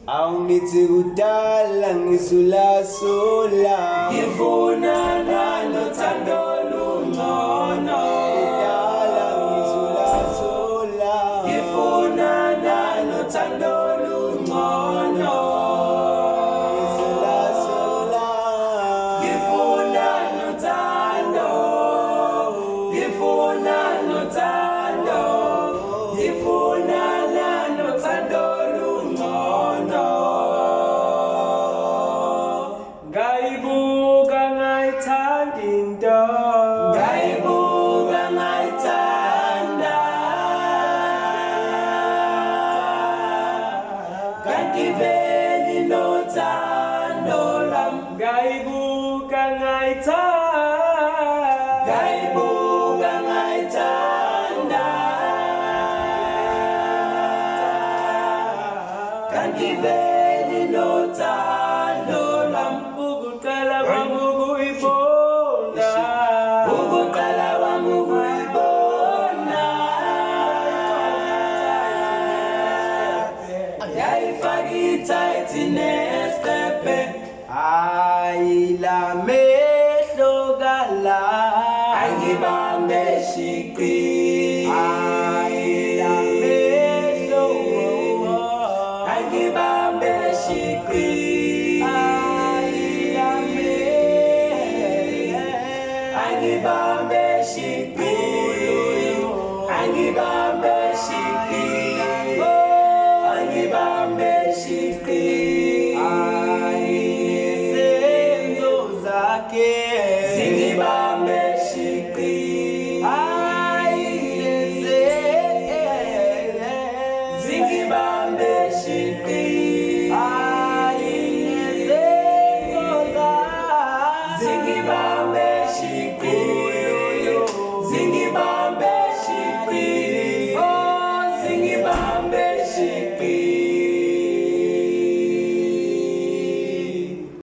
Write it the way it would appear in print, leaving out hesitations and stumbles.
Awungithi kudala ngisula-sula, ngifuna nothando lungcono. kudala ngisula-sula, Ngifuna nothando lungcono. ngisula-sula, Ngifuna nothando. Ngifuna nothando. Ngifuna nothando lungcono. Ngayibuka ngayithanda into. Ngayibuka ngayithanda. Kanti vele nothando lami. Ngayibuka ngayithanda. Ngayibuka ngayithanda. Kanti vele nothando lami. Ukuqala kwami ukuyibona. Ukuqala kwami ukuyibona. Yayifaka ithayithi nesitepe. hayi la mehlo kala, Angibambe shiqi. hayi la mehlo, Angibambe shiqi. hayi la mehlo, Angibambe shiqi. Angibambe shiqi. Angibambe shiqi.